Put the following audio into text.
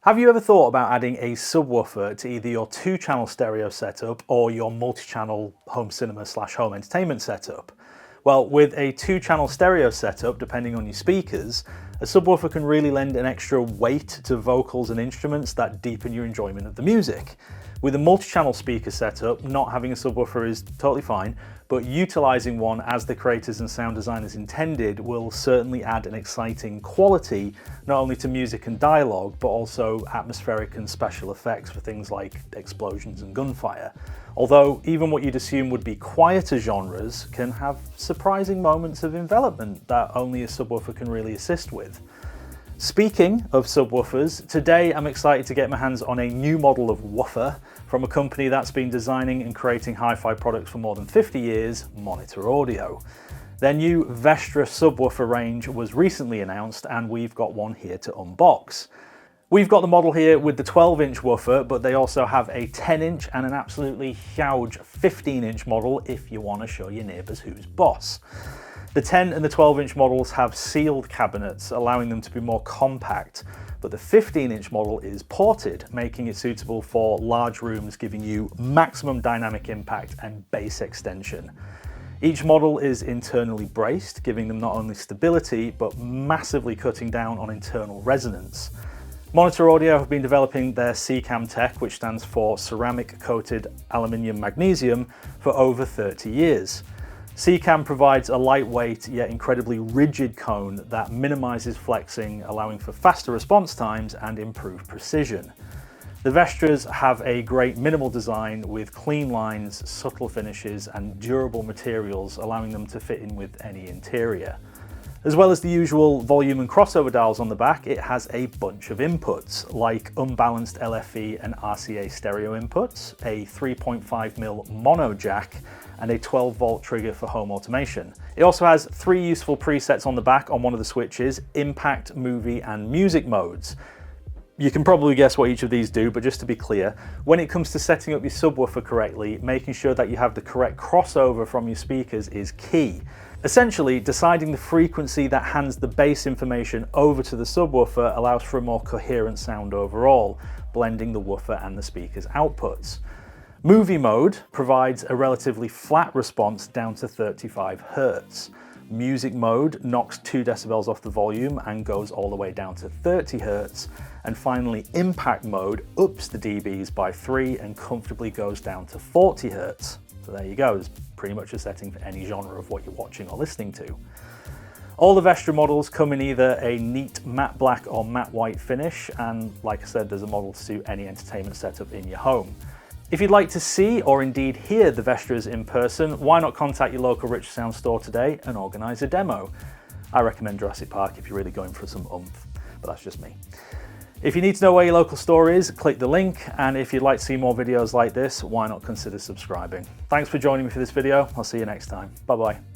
Have you ever thought about adding a subwoofer to either your 2-channel stereo setup or your multi-channel home cinema / home entertainment setup? Well, with a 2-channel stereo setup, depending on your speakers, a subwoofer can really lend an extra weight to vocals and instruments that deepen your enjoyment of the music. With a multi-channel speaker setup, not having a subwoofer is totally fine, but utilising one as the creators and sound designers intended will certainly add an exciting quality, not only to music and dialogue, but also atmospheric and special effects for things like explosions and gunfire. Although even what you'd assume would be quieter genres can have surprising moments of envelopment that only a subwoofer can really assist with. Speaking of subwoofers, today I'm excited to get my hands on a new model of woofer from a company that's been designing and creating hi-fi products for more than 50 years, Monitor Audio. Their new Vestra subwoofer range was recently announced and we've got one here to unbox. We've got the model here with the 12-inch woofer, but they also have a 10-inch and an absolutely huge 15-inch model if you want to show your neighbours who's boss. The 10 and the 12-inch models have sealed cabinets, allowing them to be more compact, but the 15-inch model is ported, making it suitable for large rooms, giving you maximum dynamic impact and bass extension. Each model is internally braced, giving them not only stability, but massively cutting down on internal resonance. Monitor Audio have been developing their CCAM tech, which stands for Ceramic Coated Aluminium Magnesium, for over 30 years. CCAM provides a lightweight yet incredibly rigid cone that minimizes flexing, allowing for faster response times and improved precision. The Vestras have a great minimal design with clean lines, subtle finishes and durable materials, allowing them to fit in with any interior. As well as the usual volume and crossover dials on the back, it has a bunch of inputs, like unbalanced LFE and RCA stereo inputs, a 3.5mm mono jack, and a 12-volt trigger for home automation. It also has 3 useful presets on the back on one of the switches: impact, movie, and music modes. You can probably guess what each of these do, but just to be clear, when it comes to setting up your subwoofer correctly, making sure that you have the correct crossover from your speakers is key. Essentially, deciding the frequency that hands the bass information over to the subwoofer allows for a more coherent sound overall, blending the woofer and the speaker's outputs. Movie mode provides a relatively flat response down to 35 Hz. Music mode knocks 2 decibels off the volume and goes all the way down to 30 Hz. And finally, impact mode ups the dBs by 3 and comfortably goes down to 40 Hz. So there you go, it's pretty much a setting for any genre of what you're watching or listening to. All the Vestra models come in either a neat matte black or matte white finish, and like I said, there's a model to suit any entertainment setup in your home. If you'd like to see or indeed hear the Vestras in person, why not contact your local Rich Sound store today and organise a demo? I recommend Jurassic Park if you're really going for some oomph, but that's just me. If you need to know where your local store is, click the link, and if you'd like to see more videos like this, why not consider subscribing? Thanks for joining me for this video. I'll see you next time. Bye bye.